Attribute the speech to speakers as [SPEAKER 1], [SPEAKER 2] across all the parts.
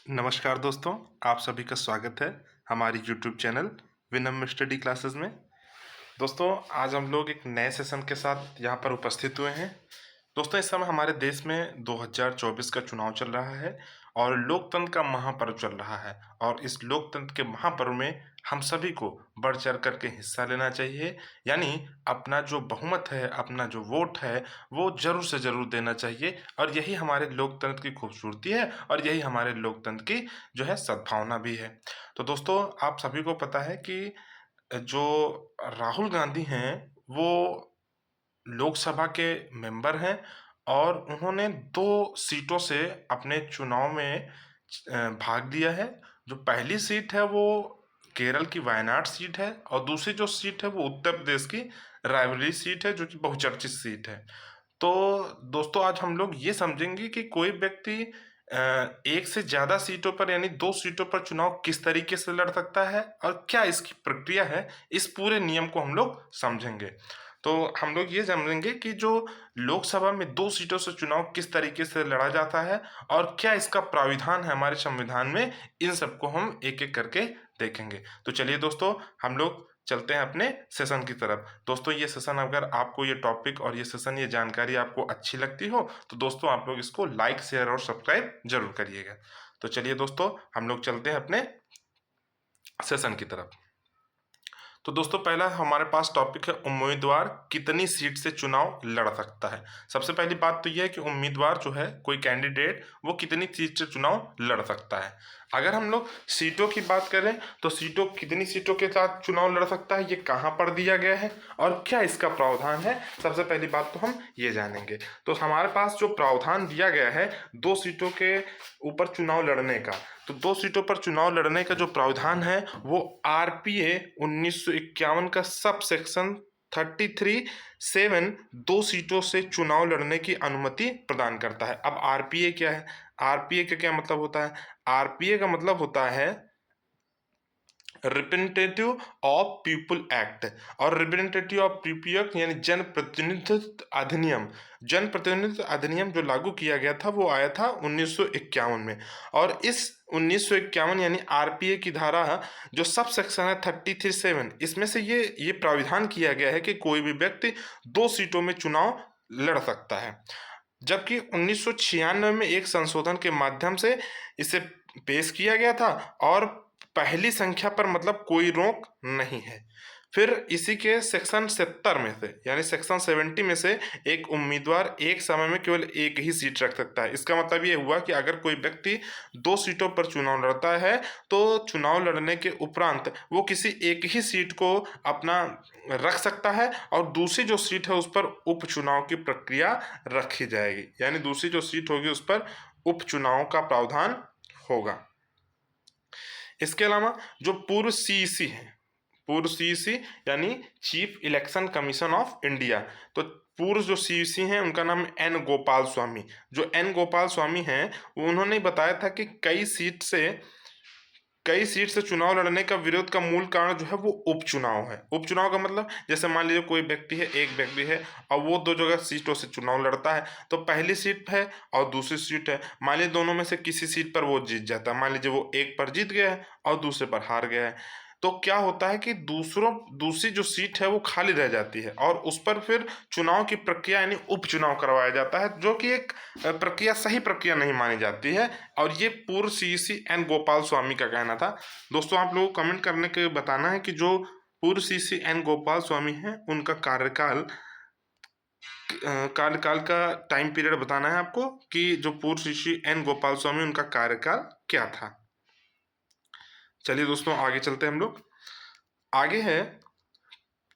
[SPEAKER 1] नमस्कार दोस्तों, आप सभी का स्वागत है हमारी यूट्यूब चैनल विनम्र स्टडी क्लासेस में। दोस्तों, आज हम लोग एक नए सेशन के साथ यहाँ पर उपस्थित हुए हैं। दोस्तों, इस समय हमारे देश में 2024 का चुनाव चल रहा है और लोकतंत्र का महापर्व चल रहा है। और इस लोकतंत्र के महापर्व में हम सभी को बढ़ चढ़ करके हिस्सा लेना चाहिए। यानी अपना जो बहुमत है, अपना जो वोट है, वो जरूर से जरूर देना चाहिए। और यही हमारे लोकतंत्र की खूबसूरती है और यही हमारे लोकतंत्र की जो है सद्भावना भी है। तो दोस्तों, आप सभी को पता है कि जो राहुल गांधी हैं, वो लोकसभा के मेंबर हैं और उन्होंने 2 सीटों से अपने चुनाव में भाग लिया है। जो पहली सीट है वो केरल की वायनाड सीट है और दूसरी जो सीट है वो उत्तर प्रदेश की रायबरेली सीट है, जो कि बहुचर्चित सीट है। तो दोस्तों, आज हम लोग ये समझेंगे कि कोई व्यक्ति एक से ज़्यादा सीटों पर यानी 2 सीटों पर चुनाव किस तरीके से लड़ सकता है और क्या इसकी प्रक्रिया है। इस पूरे नियम को हम लोग समझेंगे। तो हम लोग ये समझेंगे कि जो लोकसभा में 2 सीटों से चुनाव किस तरीके से लड़ा जाता है और क्या इसका प्राविधान है हमारे संविधान में। इन सबको हम एक एक करके देखेंगे। तो चलिए दोस्तों, हम लोग चलते हैं अपने सेशन की तरफ। दोस्तों, ये सेशन, अगर आपको ये टॉपिक और ये सेशन, ये जानकारी आपको अच्छी लगती हो तो दोस्तों आप लोग इसको लाइक, शेयर और सब्सक्राइब जरूर करिएगा। तो चलिए दोस्तों, हम लोग चलते हैं अपने सेशन की तरफ। तो दोस्तों, पहला हमारे पास टॉपिक है उम्मीदवार कितनी सीट से चुनाव लड़ सकता है। सबसे पहली बात तो यह है कि उम्मीदवार जो है, कोई कैंडिडेट, वो कितनी सीट से चुनाव लड़ सकता है। अगर हम लोग सीटों की बात करें तो सीटों, कितनी सीटों के साथ चुनाव लड़ सकता है, ये कहाँ पर दिया गया है और क्या इसका प्रावधान है, सबसे पहली बात तो हम ये जानेंगे। तो हमारे पास जो प्रावधान दिया गया है 2 सीटों के ऊपर चुनाव लड़ने का, तो 2 सीटों पर चुनाव लड़ने का जो प्रावधान है वो आरपीए 1951 का सब सेक्शन 33(7) 2 सीटों से चुनाव लड़ने की अनुमति प्रदान करता है। अब आरपीए क्या है? आरपीए का क्या मतलब होता है? आरपीए का मतलब होता है रिप्रेजेंटेटिव ऑफ पीपुल एक्ट। और रिप्रेजेंटेटिव ऑफ पीपुल एक्ट यानी जनप्रतिनिधित्व अधिनियम। जनप्रतिनिधित्व अधिनियम जो लागू किया गया था वो आया था 1951 में। और इस 1951 यानी आरपीए की धारा जो सब सेक्शन है 33(7), इसमें से ये प्राविधान किया गया है कि कोई भी व्यक्ति 2 सीटों में चुनाव लड़ सकता है। जबकि 1996 में एक संशोधन के माध्यम से इसे पेश किया गया था और पहली संख्या पर मतलब कोई रोक नहीं है। फिर इसी के सेक्शन 70 में से यानी सेक्शन 70 में से एक उम्मीदवार एक समय में केवल एक ही सीट रख सकता है। इसका मतलब ये हुआ कि अगर कोई व्यक्ति 2 सीटों पर चुनाव लड़ता है तो चुनाव लड़ने के उपरांत वो किसी एक ही सीट को अपना रख सकता है और दूसरी जो सीट है उस पर उपचुनाव की प्रक्रिया रखी जाएगी। यानी दूसरी जो सीट होगी उस पर उपचुनाव का प्रावधान होगा। इसके अलावा जो पूर्व सीईसी है, पूर्व सीईसी यानी chief election commission of India, तो पूर्व जो सीईसी हैं उनका नाम एन गोपाल स्वामी। जो एन गोपाल स्वामी हैं उन्होंने बताया था कि कई सीट से चुनाव लड़ने का विरोध का मूल कारण जो है वो उपचुनाव है। उपचुनाव का मतलब, जैसे मान लीजिए कोई व्यक्ति है, एक व्यक्ति है और वो 2 जगह सीटों से चुनाव लड़ता है। तो पहली सीट है और दूसरी सीट है, मान लीजिए दोनों में से किसी सीट पर वो जीत जाता है। मान लीजिए वो एक पर जीत गया है और दूसरे पर हार गया है। तो क्या होता है कि दूसरी जो सीट है वो खाली रह जाती है और उस पर फिर चुनाव की प्रक्रिया यानी उपचुनाव करवाया जाता है, जो कि एक प्रक्रिया, सही प्रक्रिया नहीं मानी जाती है। और ये पूर्व सीईसी एन गोपाल स्वामी का कहना था। दोस्तों, आप लोगों को कमेंट करने के बताना है कि जो पूर्व सीईसी एन गोपाल स्वामी हैं उनका कार्यकाल का टाइम पीरियड बताना है आपको कि जो पूर्व सीईसी एन गोपाल स्वामी उनका कार्यकाल क्या था। चलिए दोस्तों, आगे चलते हैं हम लोग। आगे है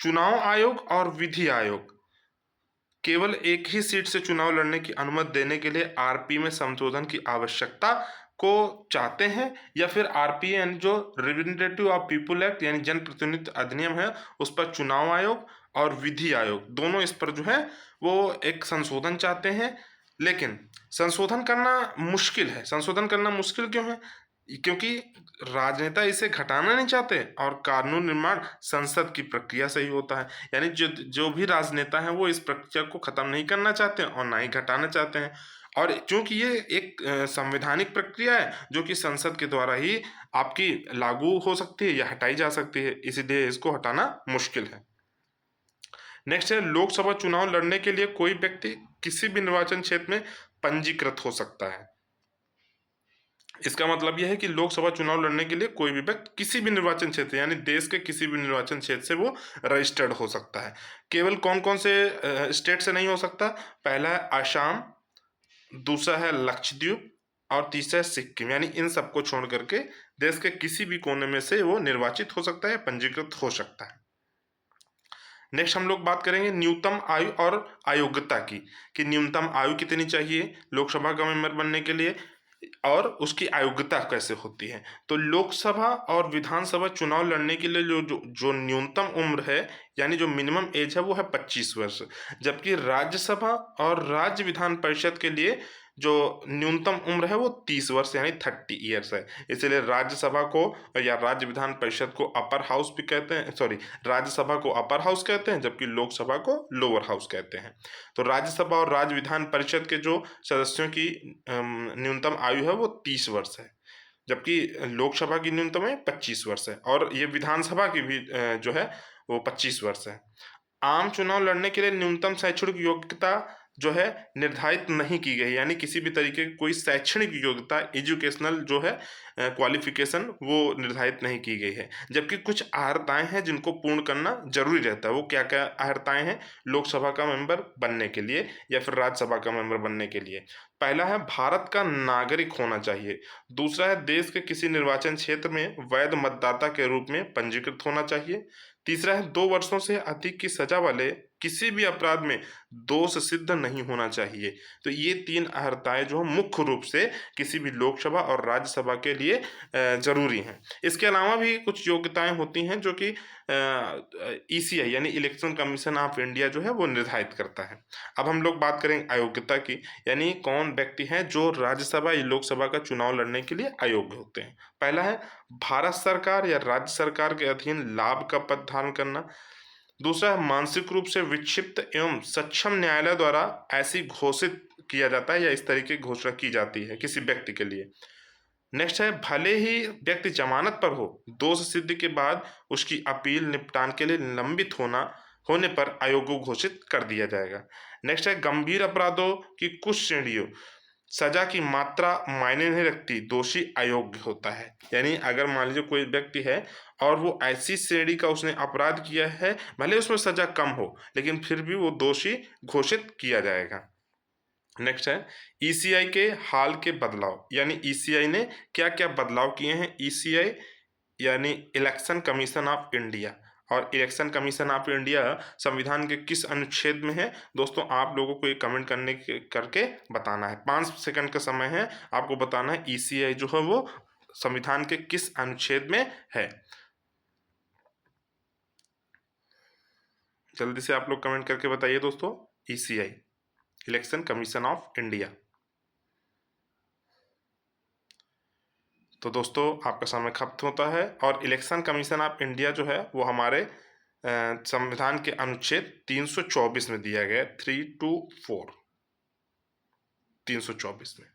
[SPEAKER 1] चुनाव आयोग और विधि आयोग केवल एक ही सीट से चुनाव लड़ने की अनुमति देने के लिए आरपी में संशोधन की आवश्यकता को चाहते हैं, या फिर आरपीएन जो रिप्रेजेंटेटिव ऑफ पीपुल एक्ट यानी जनप्रतिनिधित्व अधिनियम है उस पर चुनाव आयोग और विधि आयोग दोनों इस पर जो है वो एक संशोधन चाहते हैं। लेकिन संशोधन करना मुश्किल है। संशोधन करना मुश्किल क्यों है? क्योंकि राजनेता इसे घटाना नहीं चाहते और कानून निर्माण संसद की प्रक्रिया से ही होता है। यानी जो जो भी राजनेता हैं वो इस प्रक्रिया को खत्म नहीं करना चाहते और ना ही घटाना चाहते हैं। और चूंकि ये एक संवैधानिक प्रक्रिया है जो कि संसद के द्वारा ही आपकी लागू हो सकती है या हटाई जा सकती है, इसलिए इसको हटाना मुश्किल है। नेक्स्ट है, लोकसभा चुनाव लड़ने के लिए कोई व्यक्ति किसी भी निर्वाचन क्षेत्र में पंजीकृत हो सकता है। इसका मतलब यह है कि लोकसभा चुनाव लड़ने के लिए कोई भी व्यक्ति किसी भी निर्वाचन क्षेत्र यानी देश के किसी भी निर्वाचन क्षेत्र से वो रजिस्टर्ड हो सकता है। केवल कौन कौन से स्टेट से नहीं हो सकता? पहला है आसाम, दूसरा है लक्षद्वीप और तीसरा है सिक्किम। यानी इन सबको छोड़ करके देश के किसी भी कोने में से वो निर्वाचित हो सकता है, पंजीकृत हो सकता है। नेक्स्ट हम लोग बात करेंगे न्यूनतम आयु और अयोग्यता की, कि न्यूनतम आयु कितनी चाहिए लोकसभा का मेंबर बनने के लिए और उसकी अयोग्यता कैसे होती है। तो लोकसभा और विधानसभा चुनाव लड़ने के लिए जो जो जो न्यूनतम उम्र है यानी जो मिनिमम एज है वो है 25 वर्ष, जबकि राज्यसभा और राज्य विधान परिषद के लिए जो न्यूनतम उम्र है वो 30 वर्ष यानी 30 ईयर्स है। इसलिए राज्यसभा को या राज्य विधान परिषद को अपर हाउस भी कहते हैं, सॉरी, राज्यसभा को अपर हाउस कहते हैं जबकि लोकसभा को लोअर हाउस कहते हैं। तो राज्यसभा और राज्य विधान परिषद के जो सदस्यों की न्यूनतम आयु है वो 30 वर्ष है, जबकि लोकसभा की न्यूनतम है 25 वर्ष है, और ये विधानसभा की भी जो है वो 25 वर्ष है। आम चुनाव लड़ने के लिए न्यूनतम शैक्षणिक योग्यता जो है निर्धारित नहीं की गई, यानी किसी भी तरीके की कोई शैक्षणिक योग्यता, एजुकेशनल जो है क्वालिफिकेशन वो निर्धारित नहीं की गई है। जबकि कुछ अर्हताएं हैं जिनको पूर्ण करना जरूरी रहता है। वो क्या क्या अर्हताएं हैं लोकसभा का मेंबर बनने के लिए या फिर राज्यसभा का मेंबर बनने के लिए? पहला है भारत का नागरिक होना चाहिए, दूसरा है देश के किसी निर्वाचन क्षेत्र में वैध मतदाता के रूप में पंजीकृत होना चाहिए, तीसरा है 2 वर्षों से अधिक की सजा वाले किसी भी अपराध में दोष सिद्ध नहीं होना चाहिए। तो ये 3 अर्हताएं जो मुख्य रूप से किसी भी लोकसभा और राज्यसभा के लिए जरूरी हैं। इसके अलावा भी कुछ योग्यताएं होती हैं जो कि ईसीआई यानी इलेक्शन कमीशन ऑफ इंडिया जो है वो निर्धारित करता है। अब हम लोग बात करेंगे अयोग्यता की, यानी कौन व्यक्ति हैं जो राज्यसभा या लोकसभा का चुनाव लड़ने के लिए अयोग्य होते हैं। पहला है भारत सरकार या राज्य सरकार के अधीन लाभ का पद धारण करना, दूसरा है मानसिक रूप से विक्षिप्त एवं सक्षम न्यायालय द्वारा ऐसी घोषित किया जाता है या इस तरीके की घोषणा की जाती है किसी व्यक्ति के लिए। नेक्स्ट है भले ही व्यक्ति जमानत पर हो, दोष सिद्धि के बाद उसकी अपील निपटान के लिए निलंबित होने पर अयोग्य घोषित कर दिया जाएगा। नेक्स्ट है गंभीर अपराधों की कुछ श्रेणियों सजा की मात्रा मायने नहीं रखती, दोषी अयोग्य होता है। यानी अगर मान लीजिए कोई व्यक्ति है और वो ऐसी श्रेणी का उसने अपराध किया है, भले उसमें सजा कम हो लेकिन फिर भी वो दोषी घोषित किया जाएगा। नेक्स्ट है ईसीआई के हाल के बदलाव, यानी ईसीआई ने क्या क्या बदलाव किए हैं। ईसीआई यानी इलेक्शन कमीशन ऑफ इंडिया, और इलेक्शन कमीशन ऑफ इंडिया संविधान के किस अनुच्छेद में है दोस्तों? आप लोगों को ये कमेंट करके बताना है। 5 सेकंड का समय है, आपको बताना है ईसीआई जो है वो संविधान के किस अनुच्छेद में है। जल्दी से आप लोग कमेंट करके बताइए दोस्तों। ECI election commission of India. तो दोस्तों आपका समय खत्म होता है, और इलेक्शन कमीशन ऑफ इंडिया जो है वो हमारे संविधान के अनुच्छेद 324 में दिया गया है। 324 324 में।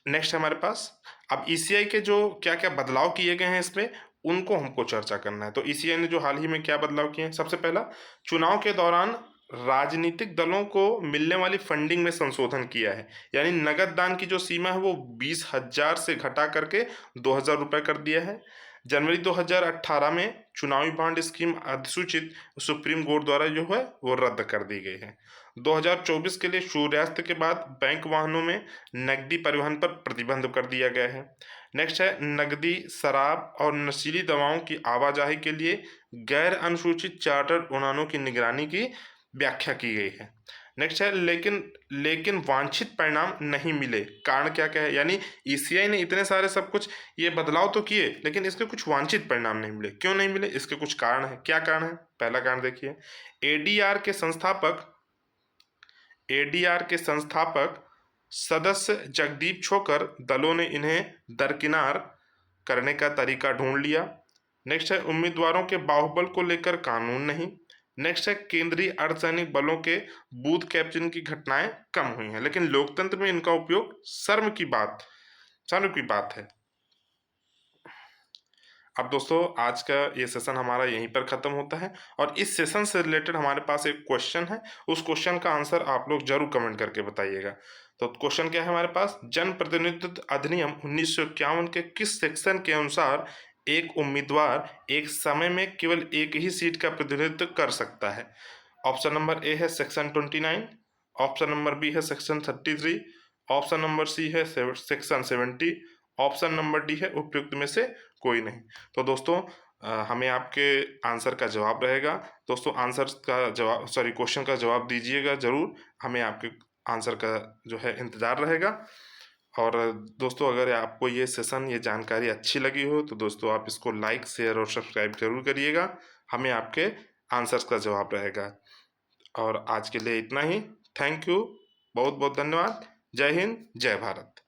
[SPEAKER 1] नेक्स्ट हमारे पास अब ईसीआई के जो क्या क्या बदलाव किए गए हैं इसमें उनको हमको चर्चा करना है। तो ईसीआई ने जो हाल ही में क्या बदलाव किए हैं, सबसे पहला चुनाव के दौरान राजनीतिक दलों को मिलने वाली फंडिंग में संशोधन किया है। यानी नगद दान की जो सीमा है वो 20,000 से घटा करके 2,000 रुपये कर दिया है। जनवरी 2018 में चुनावी बॉन्ड स्कीम अधिसूचित सुप्रीम कोर्ट द्वारा जो है वो रद्द कर दी गई है। 2024 के लिए सूर्यास्त के बाद बैंक वाहनों में नकदी परिवहन पर प्रतिबंध कर दिया गया है। नेक्स्ट है नकदी, शराब और नशीली दवाओं की आवाजाही के लिए गैर अनुसूचित चार्टर्ड उड़ानों की निगरानी की व्याख्या की गई है। नेक्स्ट है लेकिन वांछित परिणाम नहीं मिले, कारण क्या क्या है? यानी ईसीआई ने इतने सारे सब कुछ ये बदलाव तो किए लेकिन इसके कुछ वांछित परिणाम नहीं मिले। क्यों नहीं मिले? इसके कुछ कारण है। क्या कारण है? पहला कारण देखिए, एडीआर के संस्थापक सदस्य जगदीप छोकर दलों ने इन्हें दरकिनार करने का तरीका ढूंढ लिया। नेक्स्ट है उम्मीदवारों के बाहुबल को लेकर कानून नहीं। नेक्स्ट है केंद्रीय अर्धसैनिक बलों के बूथ कैप्चरिंग की घटनाएं कम हुई हैं, लेकिन लोकतंत्र में इनका उपयोग शर्म की बात है। अब दोस्तों आज का ये सेशन हमारा यहीं पर खत्म होता है, और इस सेशन से रिलेटेड हमारे पास एक क्वेश्चन है, उस क्वेश्चन का आंसर आप लोग जरूर कमेंट करके बताइएगा। तो क्वेश्चन क्या है हमारे पास, जन प्रतिनिधित्व अधिनियम 1951 के किस सेक्शन के अनुसार एक उम्मीदवार एक समय में केवल एक ही सीट का प्रतिनिधित्व कर सकता है? ऑप्शन नंबर ए है सेक्शन 29, ऑप्शन नंबर बी है सेक्शन 33, ऑप्शन नंबर सी है सेक्शन 70, ऑप्शन नंबर डी है उपयुक्त में से कोई नहीं। तो दोस्तों हमें आपके आंसर का जवाब रहेगा। दोस्तों आंसर का जवाब क्वेश्चन का जवाब दीजिएगा ज़रूर, हमें आपके आंसर का जो है इंतज़ार रहेगा। और दोस्तों अगर आपको ये सेशन, ये जानकारी अच्छी लगी हो तो दोस्तों आप इसको लाइक, शेयर और सब्सक्राइब जरूर करिएगा, हमें आपके आंसर्स का जवाब रहेगा। और आज के लिए इतना ही। थैंक यू, बहुत बहुत धन्यवाद। जय हिंद, जय भारत।